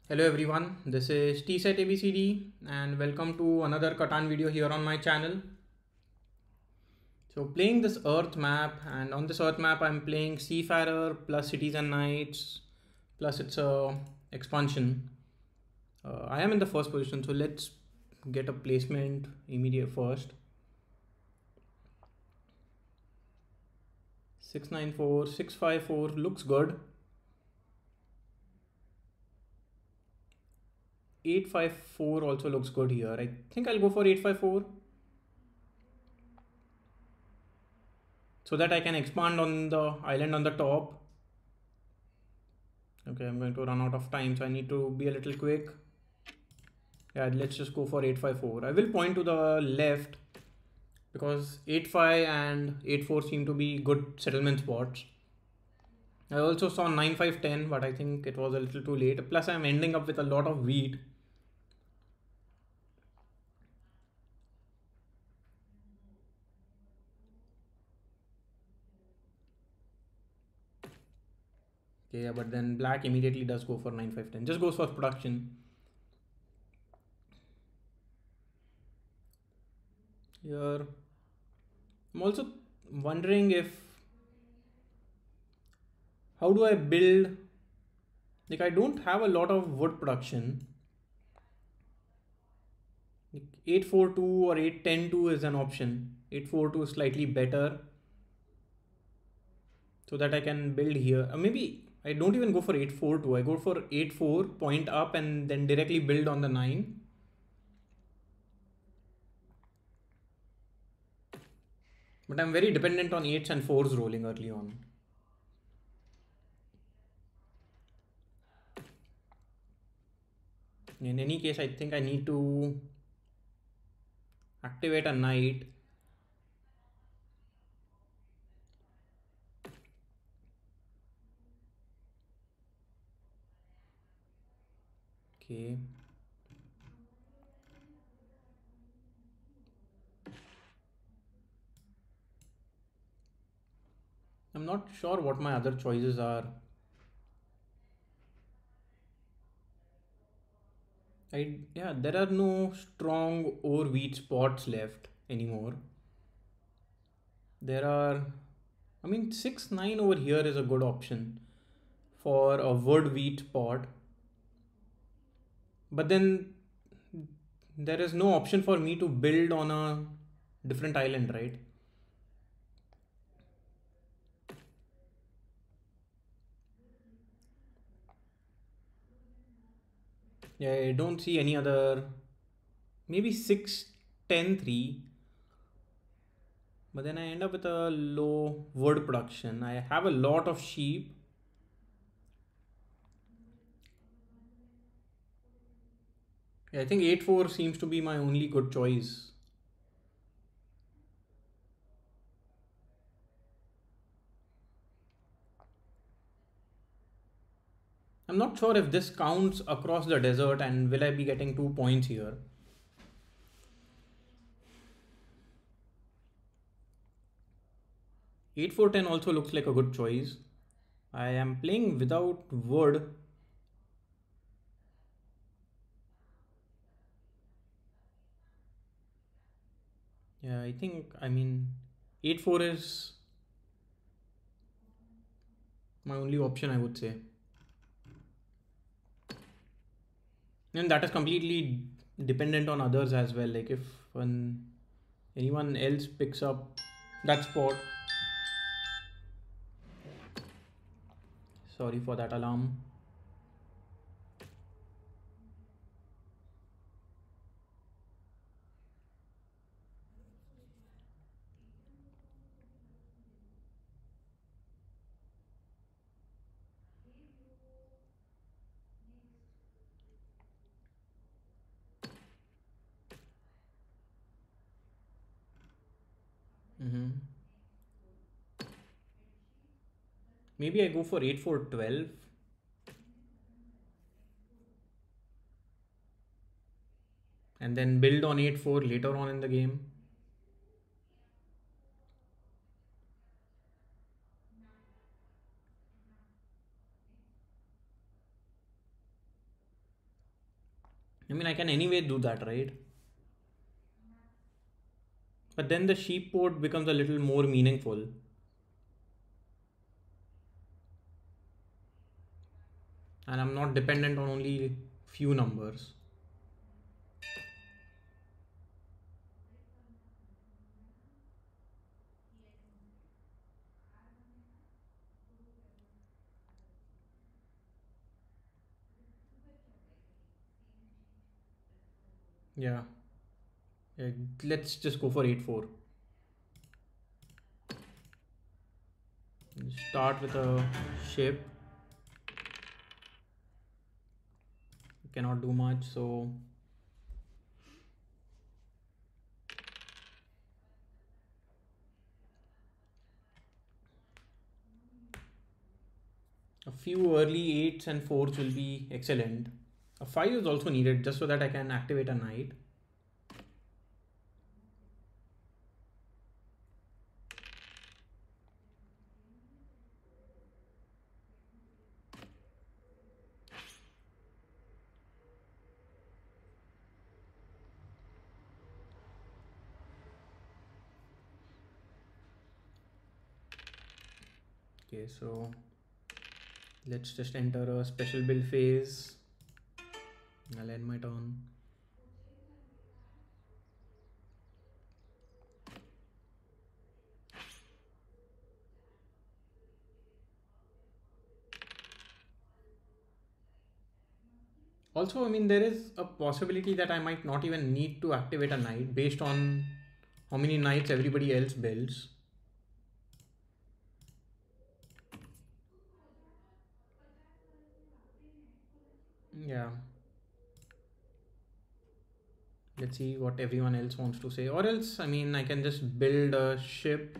Hello everyone, this is TSET and welcome to another Catan video here on my channel. So playing this Earth map, and on this Earth map I'm playing Seafarer plus Cities and Knights plus it's a expansion. I am in the first position, so let's get a placement immediate first. 694, 654 looks good. 854 also looks good here. I think I'll go for 854 so that I can expand on the island on the top. Okay, I'm going to run out of time, so I need to be a little quick. Yeah, let's just go for 854. I will point to the left because 85 and 84 seem to be good settlement spots. I also saw 9510, but I think it was a little too late. Plus, I'm ending up with a lot of wheat. Okay, yeah, but then black immediately does go for 9510. Just goes for production. Here, I'm also wondering how do I build? Like, I don't have a lot of wood production. 842 or 8102 is an option. 842 is slightly better so that I can build here. Maybe I don't even go for 842. I go for 84, point up and then directly build on the 9. But I'm very dependent on 8s and 4s rolling early on. In any case, I think I need to activate a knight. Okay. I'm not sure what my other choices are. Yeah, there are no strong or weak spots left anymore. There are, I mean, 6-9 over here is a good option for a wood wheat spot. But then there is no option for me to build on a different island, right? Yeah, I don't see any other, maybe 6-10-3. But then I end up with a low wood production. I have a lot of sheep. Yeah, I think 8-4 seems to be my only good choice. I'm not sure if this counts across the desert and will I be getting 2 points here. 8-4-10 also looks like a good choice. I am playing without wood. Yeah, I think, I mean, 8-4 is my only option, I would say. And that is completely dependent on others as well. Like if anyone else picks up that spot. Sorry for that alarm. Maybe I go for 8-4-12. And then build on 8-4 later on in the game. I mean, I can anyway do that, right? But then the sheep port becomes a little more meaningful. And I'm not dependent on only few numbers. Yeah. Yeah, let's just go for 8-4. Start with a ship. Cannot do much, so a few early 8s and 4s will be excellent. A 5 is also needed just so that I can activate a knight. Okay, so let's just enter a special build phase. I'll end my turn. Also, I mean, there is a possibility that I might not even need to activate a knight based on how many knights everybody else builds. Yeah. Let's see what everyone else wants to say. Or else, I mean, I can just build a ship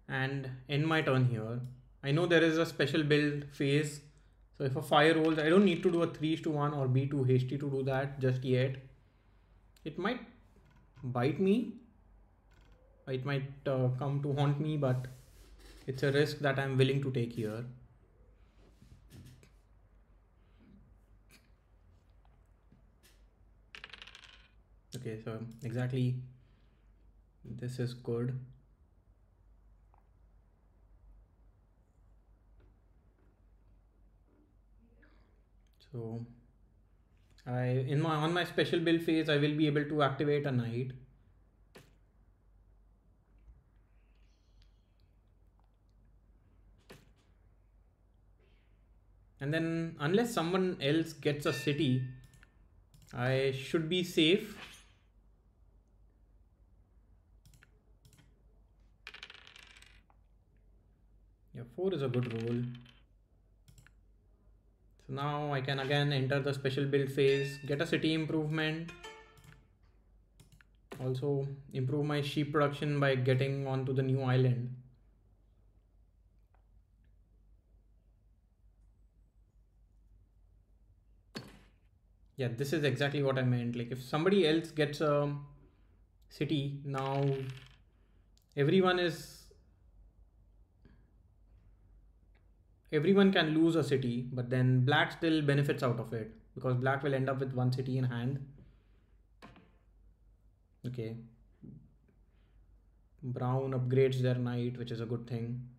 and end my turn here. I know there is a special build phase. So if a 5 rolls, I don't need to do a 3:1 or be too hasty to do that just yet. It might bite me. It might come to haunt me, but it's a risk that I'm willing to take here. Okay, so exactly this is good. So on my special build phase, I will be able to activate a knight. And then unless someone else gets a city, I should be safe. Yeah, 4 is a good roll. So now I can again enter the special build phase, get a city improvement. Also improve my sheep production by getting onto the new island. Yeah, this is exactly what I meant. Like if somebody else gets a city, now everyone can lose a city, but then black still benefits out of it because black will end up with one city in hand. Okay. Brown upgrades their knight, which is a good thing.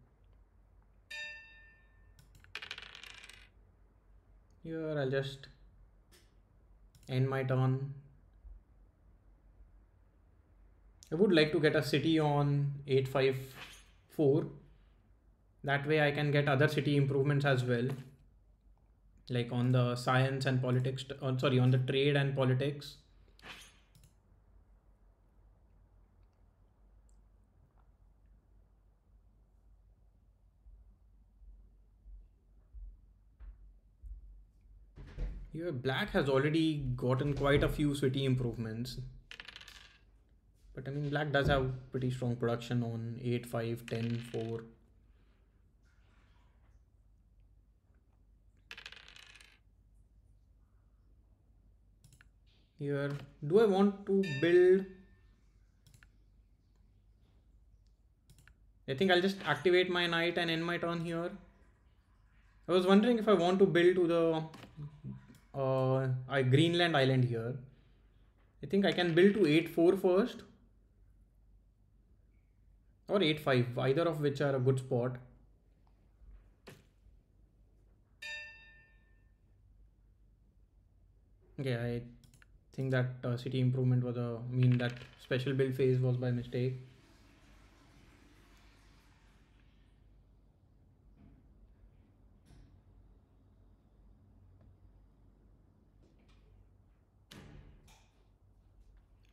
Here I'll just end my turn. I would like to get a city on 854. That way I can get other city improvements as well. Like on the science and politics, on the trade and politics. Here black has already gotten quite a few city improvements. But I mean, black does have pretty strong production on 8, 5, 10, 4. Here, do I want to build? I think I'll just activate my knight and end my turn here. I was wondering if I want to build to the Greenland Island here. I think I can build to 8-4 first or 8-5, either of which are a good spot. Okay, I think that city improvement was that special build phase was by mistake.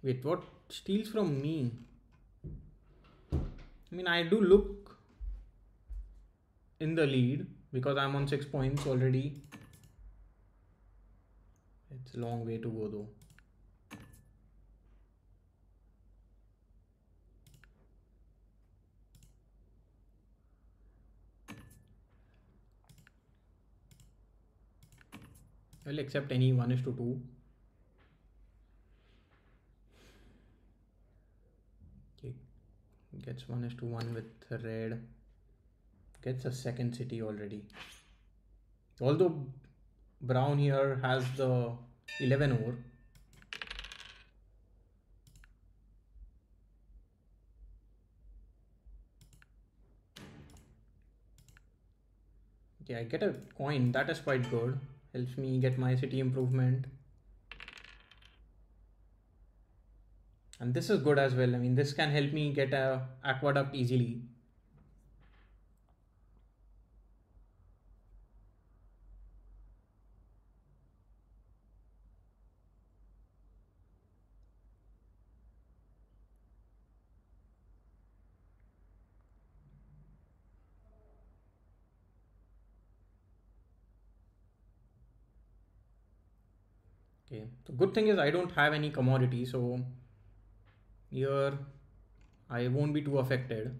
Wait, what steals from me? I mean, I do look in the lead because I'm on 6 points already. It's a long way to go though. I will accept any 1:2. Okay. Gets 1:1 with red. Gets a second city already. Although brown here has the 11 ore. Okay, I get a coin. That is quite good. Helps me get my city improvement. And this is good as well. I mean, this can help me get a aqueduct easily. Okay, the good thing is I don't have any commodity, so here I won't be too affected.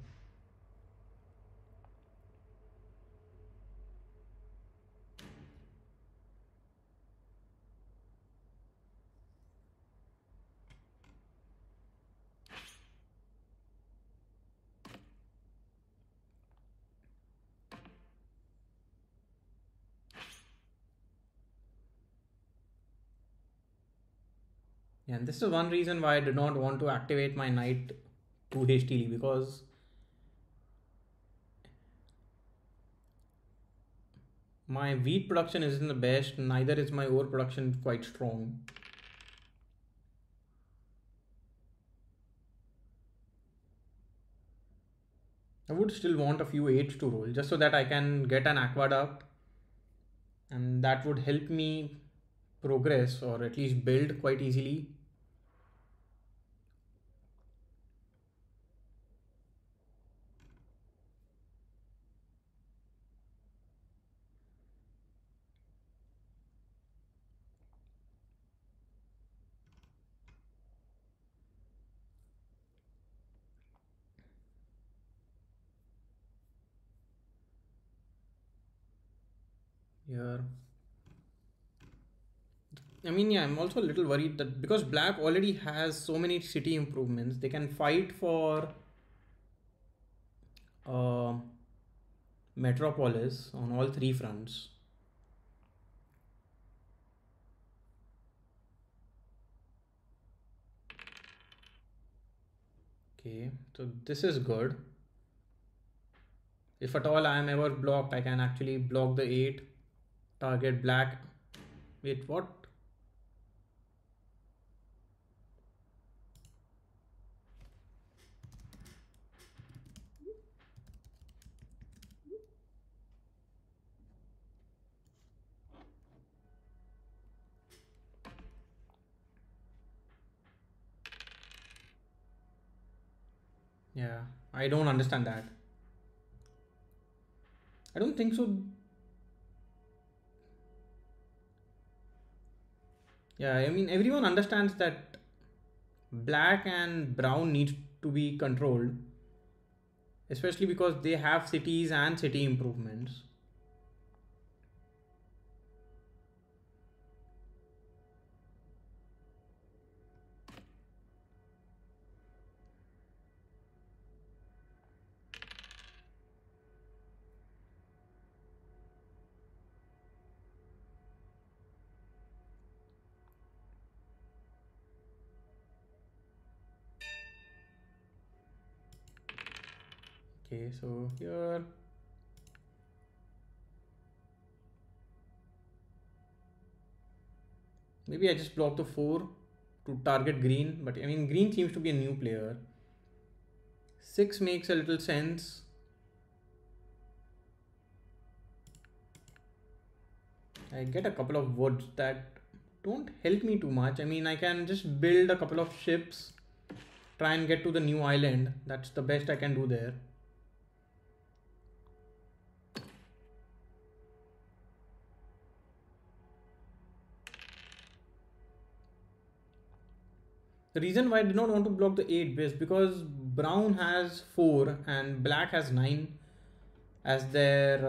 And this is one reason why I did not want to activate my knight too hastily, because my wheat production isn't the best, neither is my ore production quite strong. I would still want a few 8s to roll just so that I can get an aqueduct, and that would help me progress or at least build quite easily. Here, I mean, yeah, I'm also a little worried that because black already has so many city improvements, they can fight for uh, metropolis on all three fronts. Okay, so this is good. If at all I am ever blocked, I can actually block the 8, target black. Wait, what? Yeah, I don't understand that. I don't think so. Yeah, I mean, everyone understands that black and brown needs to be controlled, especially because they have cities and city improvements. Okay, so here maybe I just block the 4 to target green, but I mean green seems to be a new player. 6 makes a little sense. I get a couple of woods that don't help me too much. I mean, I can just build a couple of ships, try and get to the new island. That's the best I can do there. The reason why I did not want to block the 8 is because brown has 4 and black has 9 as their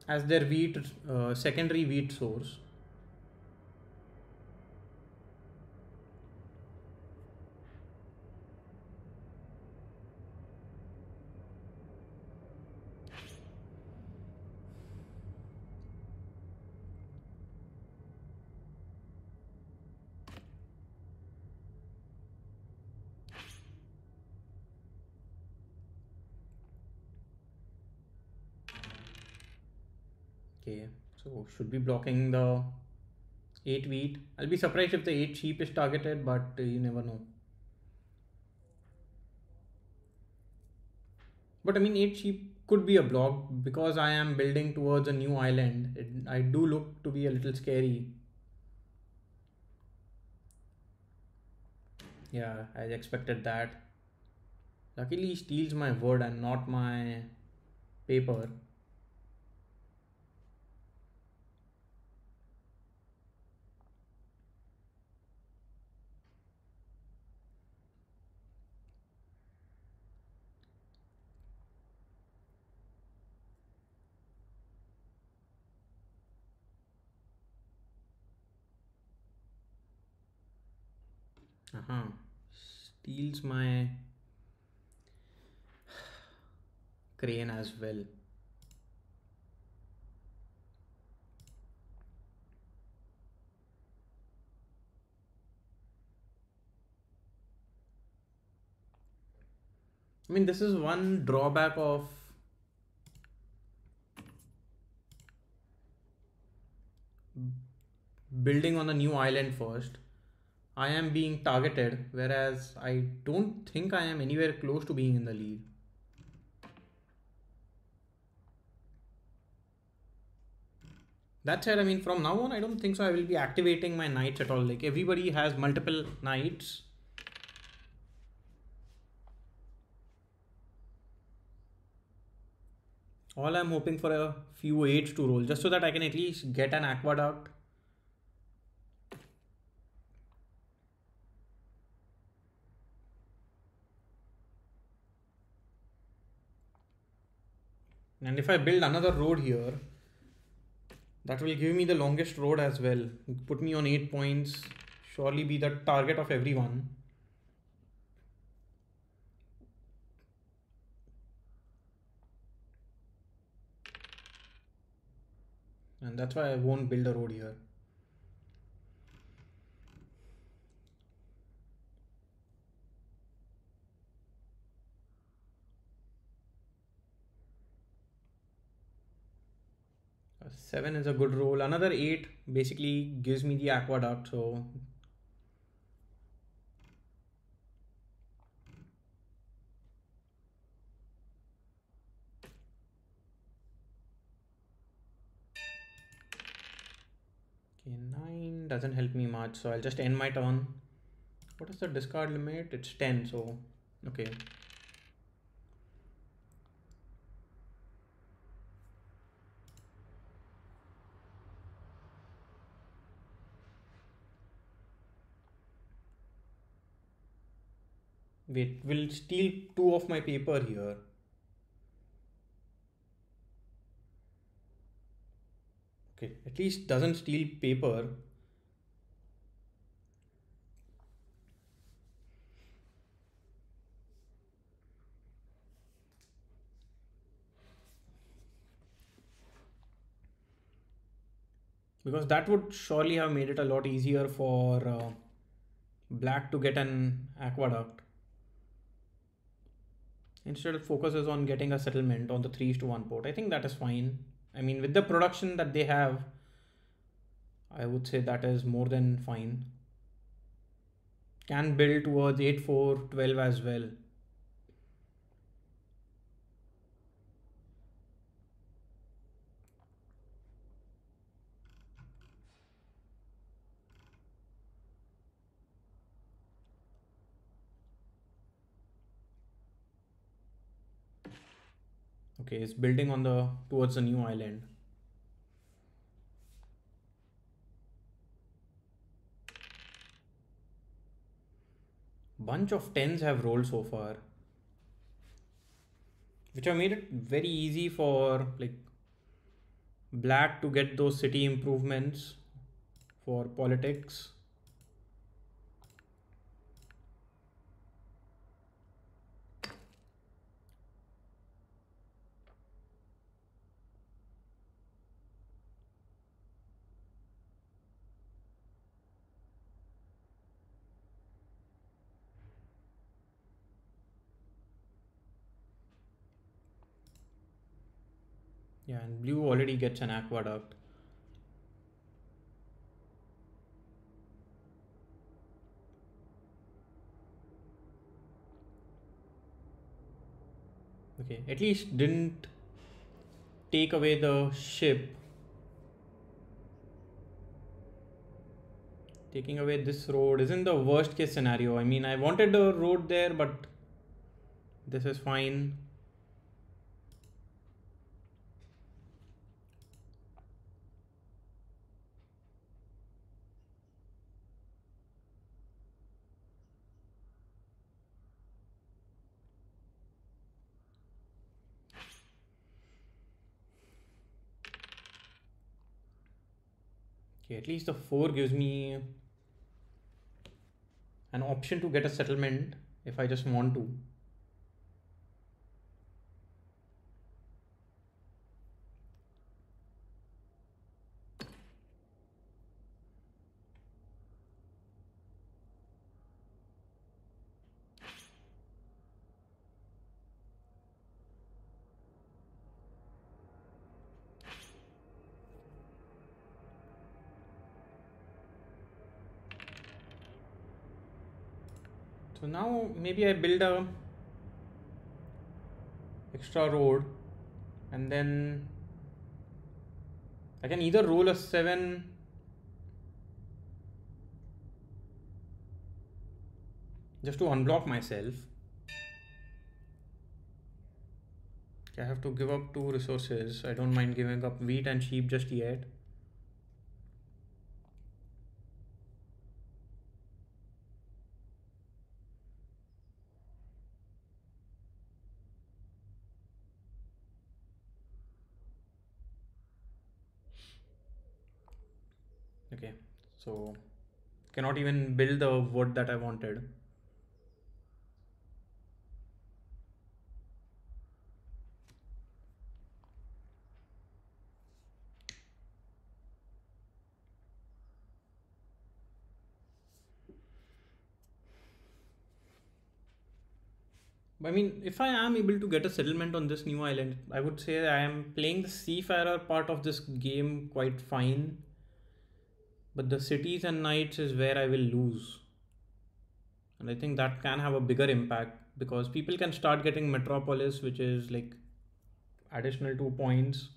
wheat secondary wheat source. Okay, so should be blocking the 8 wheat. I'll be surprised if the 8 sheep is targeted, but you never know. But I mean 8 sheep could be a block because I am building towards a new island. I do look to be a little scary. Yeah, I expected that. Luckily he steals my wood and not my paper. Steals my crane as well. I mean, this is one drawback of building on a new island first. I am being targeted, whereas I don't think I am anywhere close to being in the lead. That said, I mean, from now on, I don't think so. I will be activating my knights at all. Like, everybody has multiple knights. All I'm hoping for a few 8s to roll, just so that I can at least get an aqueduct. And if I build another road here, that will give me the longest road as well. Put me on 8 points. Surely be the target of everyone. And that's why I won't build a road here. A 7 is a good roll. Another 8 basically gives me the aqueduct. So okay, 9 doesn't help me much. So I'll just end my turn. What is the discard limit? It's 10. So okay. Wait, will steal 2 of my paper here. Okay, at least doesn't steal paper. Because that would surely have made it a lot easier for black to get an aqueduct. instead it focuses on getting a settlement on the 3:1 port. I think that is fine. I mean, with the production that they have, I would say that is more than fine. Can build towards 8:4:12 as well. Okay, it's building on the towards the new island. Bunch of 10s have rolled so far, which have made it very easy for like black to get those city improvements for politics. Yeah, and blue already gets an aqueduct. Okay, at least didn't take away the ship. Taking away this road isn't the worst case scenario. I mean, I wanted a road there, but this is fine. Okay, at least the 4 gives me an option to get a settlement if I just want to. So now maybe I build a extra road and then I can either roll a 7 just to unblock myself. I have to give up 2 resources. I don't mind giving up wheat and sheep just yet. Okay, so cannot even build the wood that I wanted. I mean, if I am able to get a settlement on this new island, I would say I am playing the seafarer part of this game quite fine. But the cities and knights is where I will lose. And I think that can have a bigger impact because people can start getting metropolis, which is like additional 2 points.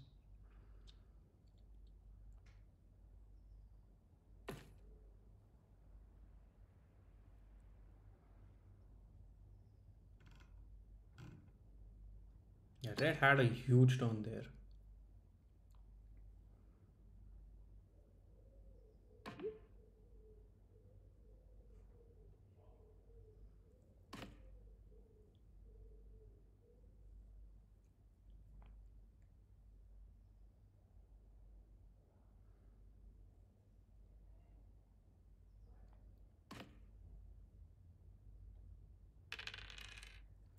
Yeah, red had a huge turn there.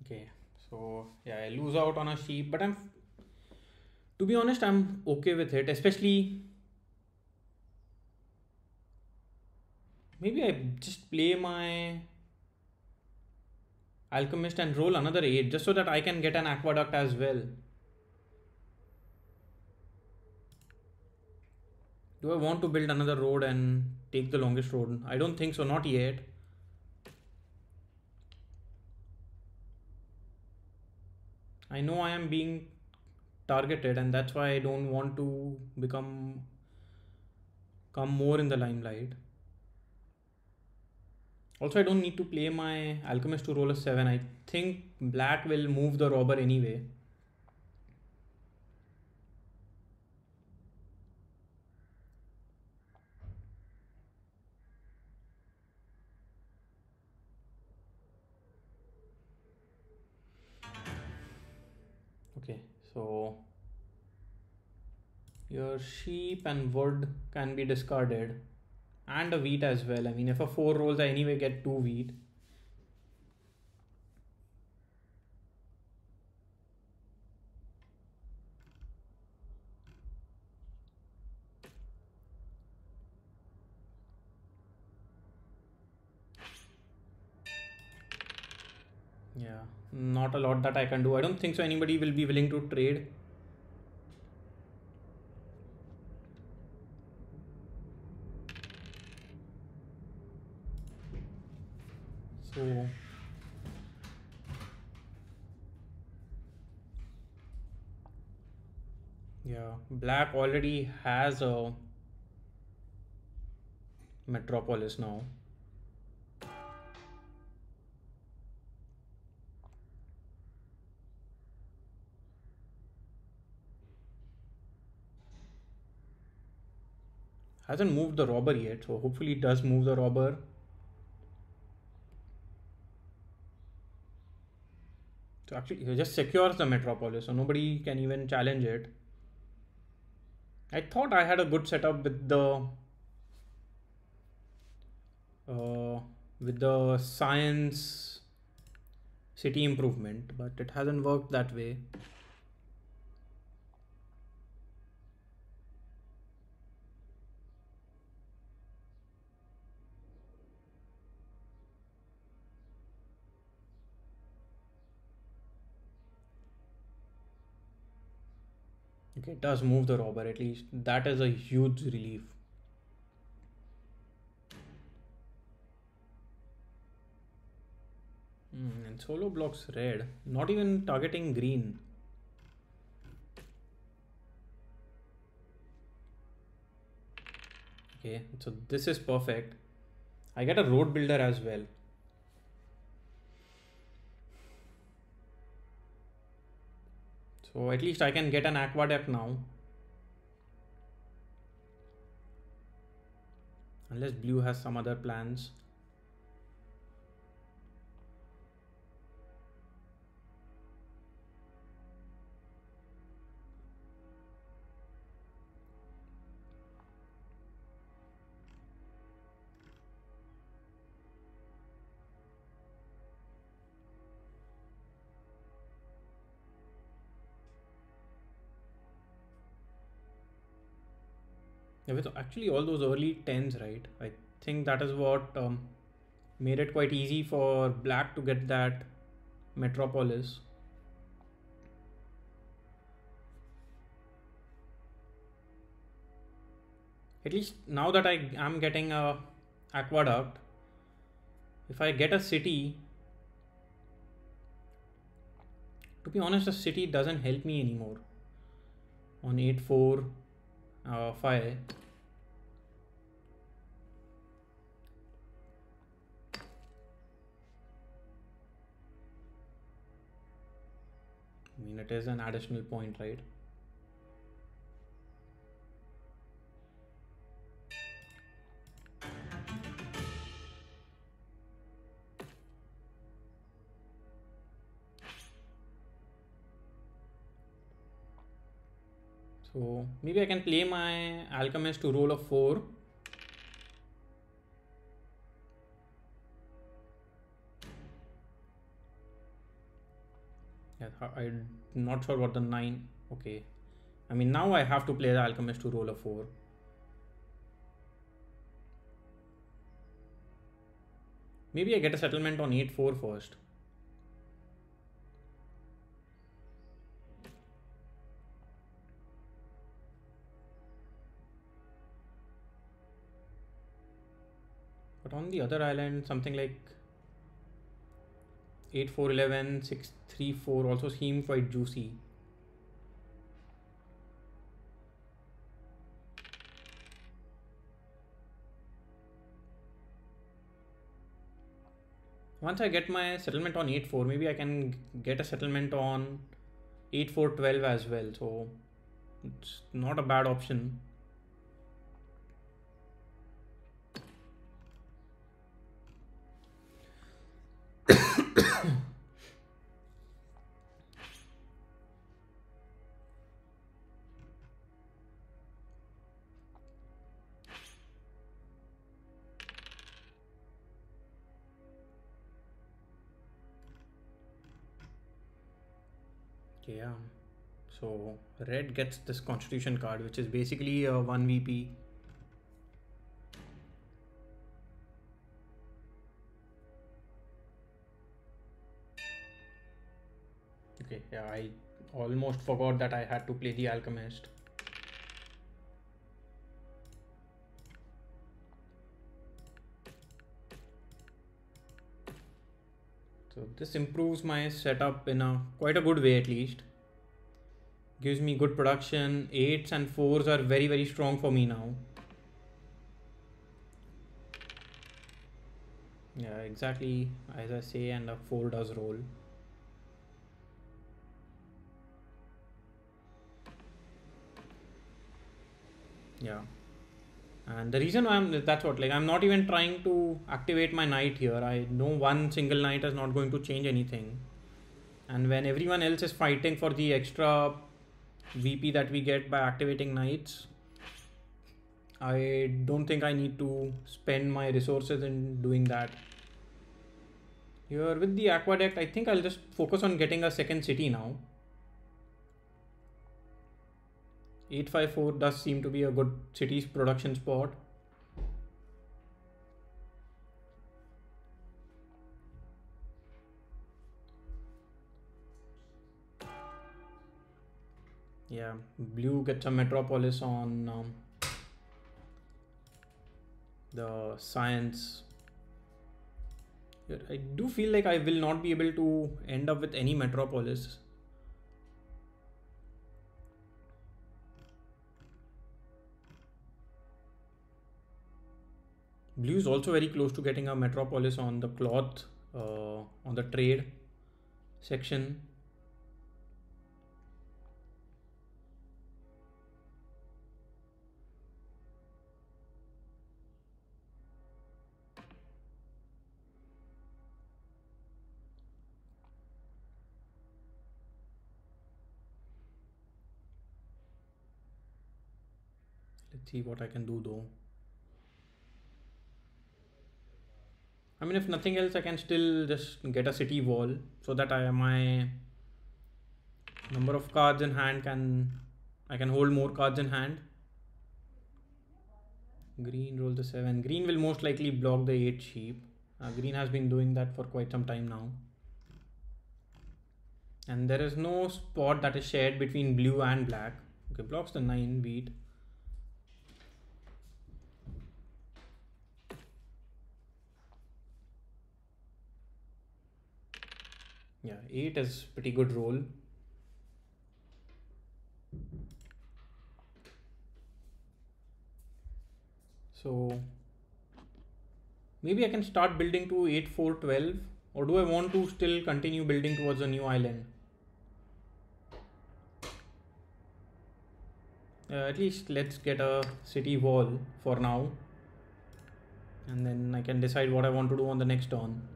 Okay, so yeah, I lose out on a sheep, but to be honest, I'm okay with it, especially maybe I just play my alchemist and roll another 8 just so that I can get an aqueduct as well. Do I want to build another road and take the longest road? I don't think so, not yet. I know I am being targeted, and that's why I don't want to come more in the limelight. Also, I don't need to play my alchemist to roll a 7. I think black will move the robber anyway. Okay, so your sheep and wood can be discarded, and a wheat as well. I mean, if a 4 rolls, I anyway get 2 wheat. Yeah, not a lot that I can do. I don't think so anybody will be willing to trade. So yeah, black already has a metropolis now. Hasn't moved the robber yet, so hopefully it does move the robber. So actually it just secures the metropolis, so nobody can even challenge it. I thought I had a good setup with the science city improvement, but it hasn't worked that way. Okay, it does move the robber, at least that is a huge relief. And solo blocks red, not even targeting green. Okay, so this is perfect. I get a road builder as well. So at least I can get an aqueduct now. Unless blue has some other plans. Yeah, with actually all those early 10s, right? I think that is what made it quite easy for black to get that metropolis. At least now that I am getting a aqueduct, if I get a city, to be honest, the city doesn't help me anymore. On 8-4 5. I mean, it is an additional point, right? So maybe I can play my alchemist to roll a 4. Yeah, I'm not sure what the 9. Okay. I mean, now I have to play the alchemist to roll a 4. Maybe I get a settlement on 8-4 first. But on the other island, something like 8-4-11, 6-3-4 also seem quite juicy. Once I get my settlement on 8-4, maybe I can get a settlement on 8-4-12 as well. So it's not a bad option. Yeah, so red gets this constitution card, which is basically a 1 VP. Okay, yeah, I almost forgot that I had to play the alchemist. So this improves my setup in a quite a good way, at least. Gives me good production. 8s and 4s are very strong for me now. Yeah, exactly as I say, and a 4 does roll. Yeah, and the reason why that's what, like, I'm not even trying to activate my knight here. I know one single knight is not going to change anything, and when everyone else is fighting for the extra VP that we get by activating knights, I don't think I need to spend my resources in doing that. Here with the aqueduct, I think I'll just focus on getting a second city now. 8-5-4 does seem to be a good city's production spot. Yeah, blue gets a metropolis on the science. I do feel like I will not be able to end up with any metropolis. Blue is also very close to getting a metropolis on the cloth, on the trade section. Let's see what I can do though. I mean, if nothing else, I can still just get a city wall so that my number of cards in hand I can hold more cards in hand. Green roll the 7. Green will most likely block the 8 sheep. Green has been doing that for quite some time now. And there is no spot that is shared between blue and black. Okay, blocks the 9 beat. Yeah, 8 is pretty good roll. So maybe I can start building to 8-4-12, or do I want to still continue building towards a new island? At least let's get a city wall for now, and then I can decide what I want to do on the next turn.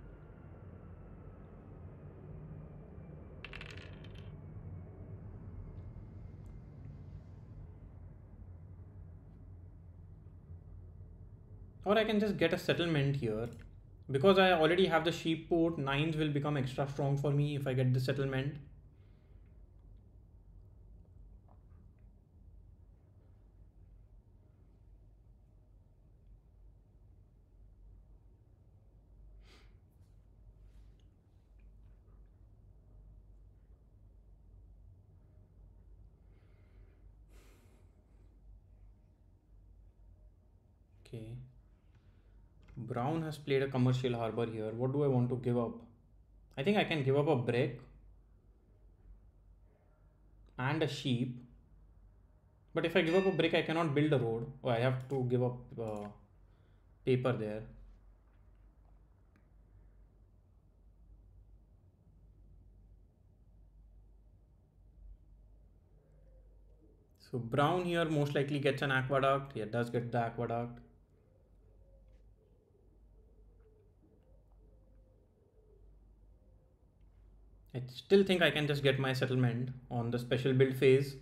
Or I can just get a settlement here. Because I already have the sheep port, 9s will become extra strong for me if I get the settlement. Okay. Brown has played a commercial harbor here. What do I want to give up? I think I can give up a brick and a sheep. But if I give up a brick, I cannot build a road. Oh, I have to give up paper there. So brown here most likely gets an aqueduct. Yeah, does get the aqueduct. I still think I can just get my settlement on the special build phase.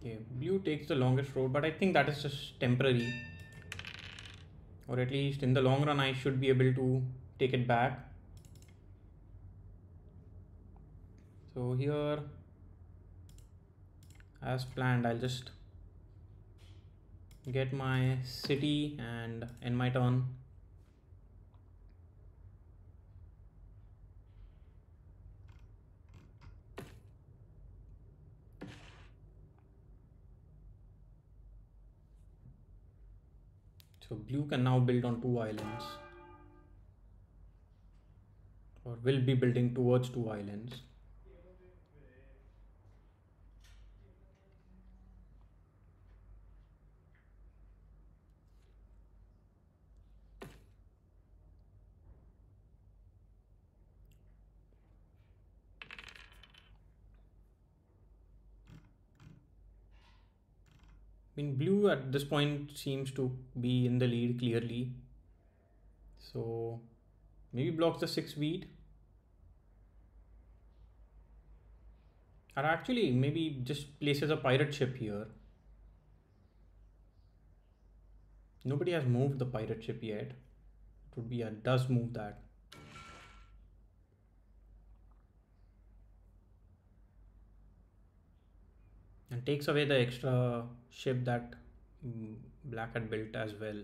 Okay, blue takes the longest road, but I think that is just temporary. Or at least in the long run, I should be able to take it back. So here, as planned, I'll just get my city and end my turn. So blue can now build on 2 islands, or will be building towards 2 islands. I mean, blue at this point seems to be in the lead clearly. So maybe blocks the 6 wheat. Or actually, maybe just places a pirate ship here. Nobody has moved the pirate ship yet. It would be a does move that. And takes away the extra ship that black had built as well.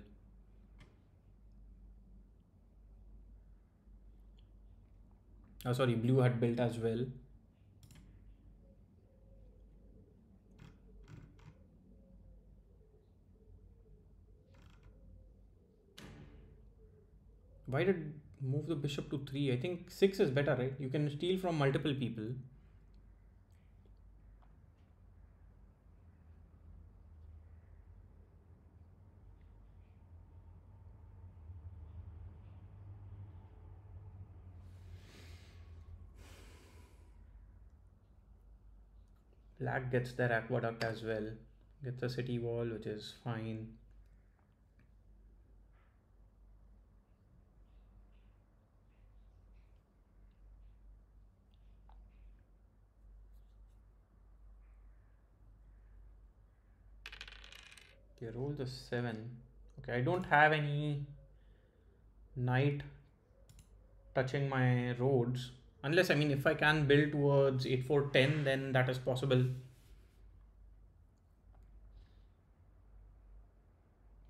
Oh, sorry, blue had built as well. Why did move the bishop to 3? I think 6 is better, right? You can steal from multiple people. Black gets their aqueduct as well. Gets a city wall, which is fine. Okay, roll the 7. Okay, I don't have any knight touching my roads. Unless, I mean, if I can build towards 8 4 10, then that is possible.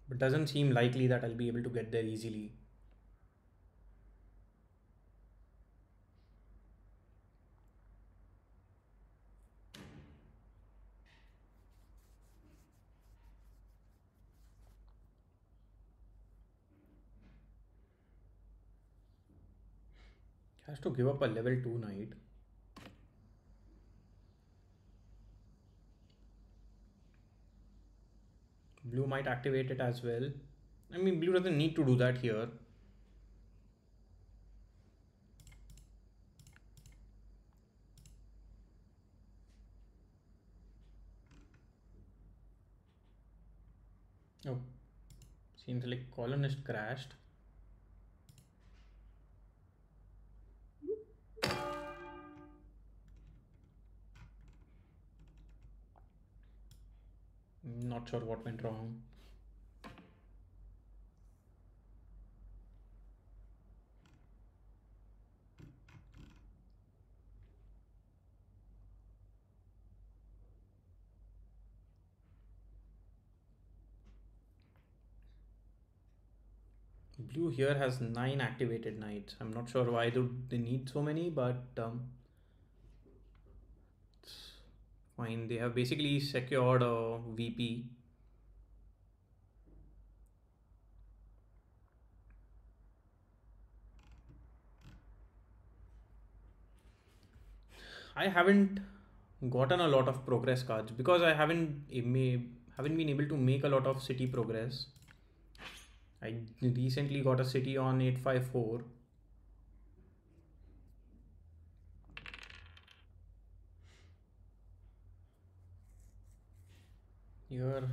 But doesn't seem likely that I'll be able to get there easily. Has to give up a level 2 knight. Blue might activate it as well. I mean, blue doesn't need to do that here. Oh, seems like colonist crashed. Not sure what went wrong. Blue here has 9 activated knights. I'm not sure why do they need so many, but it's fine. They have basically secured a VP. I haven't gotten a lot of progress cards because I haven't been able to make a lot of city progress. I recently got a city on 854. Here,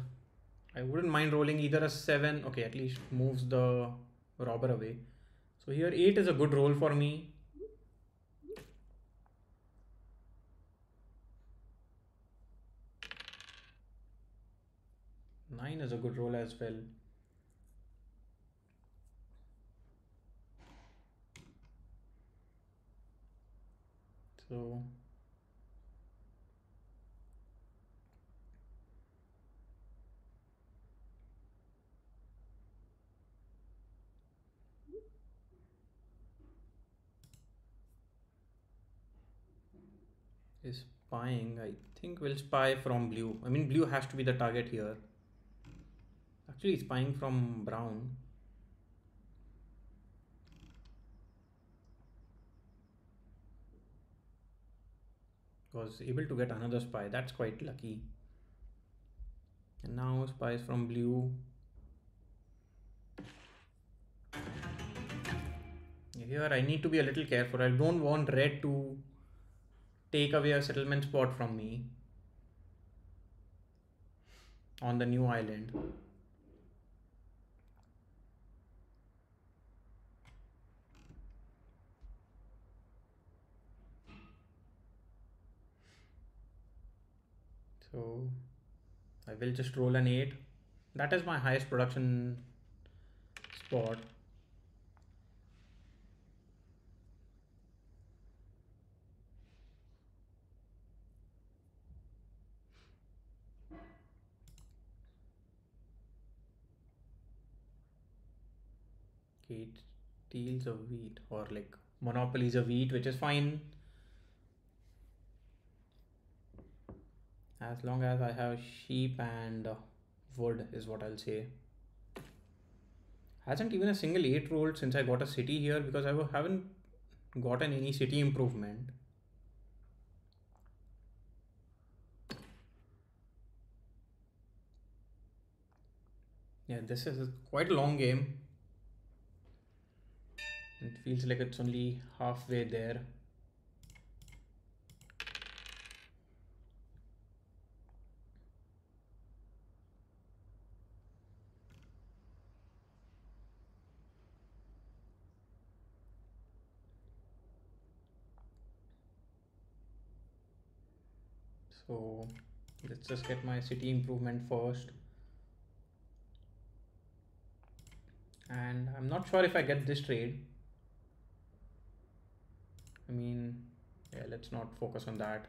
I wouldn't mind rolling either a 7. Okay, at least moves the robber away. So here 8 is a good roll for me. 9 is a good roll as well. So is spying. I think we'll spy from blue. I mean, blue has to be the target here. Actually, spying from brown. Was able to get another spy. That's quite lucky. And now spies from blue. Here I need to be a little careful. I don't want red to take away a settlement spot from me on the new island. So I will just roll an 8. That is my highest production spot. Okay, it steals a wheat or like monopolies a wheat, which is fine. As long as I have sheep and wood is what I'll say. Hasn't even a single 8 rolled since I got a city here because I haven't gotten any city improvement. Yeah, this is quite a long game. It feels like it's only halfway there. So let's just get my city improvement first. And I'm not sure if I get this trade. I mean, yeah, let's not focus on that.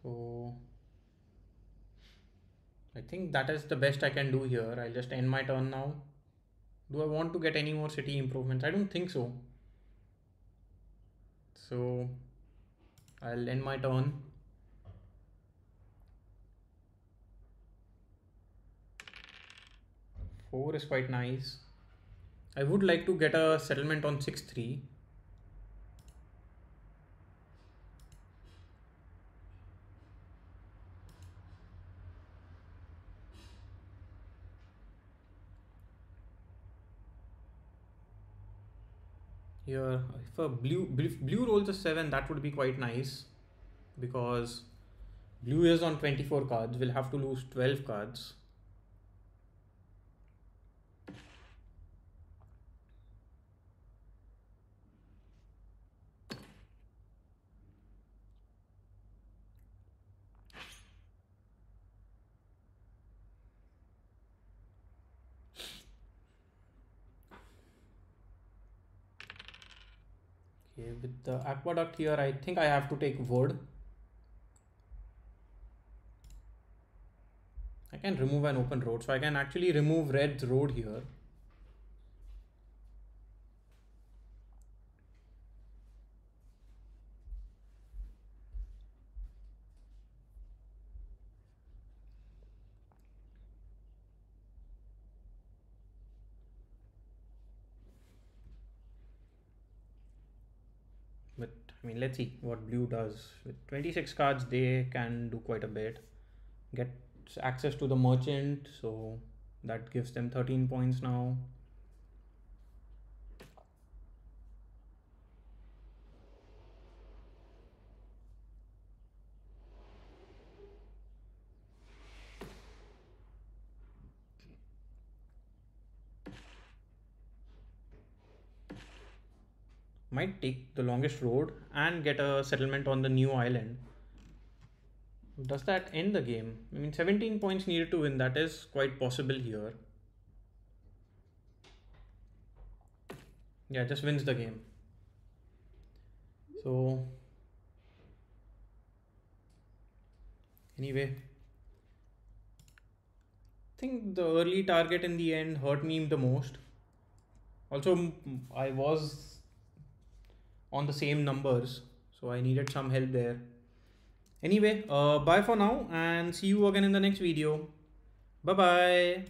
So I think that is the best I can do here. I'll just end my turn now. Do I want to get any more city improvements? I don't think so. So I'll end my turn. Four is quite nice. I would like to get a settlement on 6-3. Here, if a blue rolls a 7, that would be quite nice because blue is on 24 cards. We'll have to lose 12 cards. Okay, with the aqueduct here, I think I have to take wood. I can remove an open road, so I can actually remove Red's road here. But I mean, let's see what blue does. With 26 cards, they can do quite a bit. Get access to the merchant, so that gives them 13 points now. Might take the longest road and get a settlement on the new island. Does that end the game? I mean, 17 points needed to win. That is quite possible here. Yeah, just wins the game. So anyway, I think the early target in the end hurt me the most. Also, I was on the same numbers, so I needed some help there. Anyway, bye for now and see you again in the next video. Bye bye.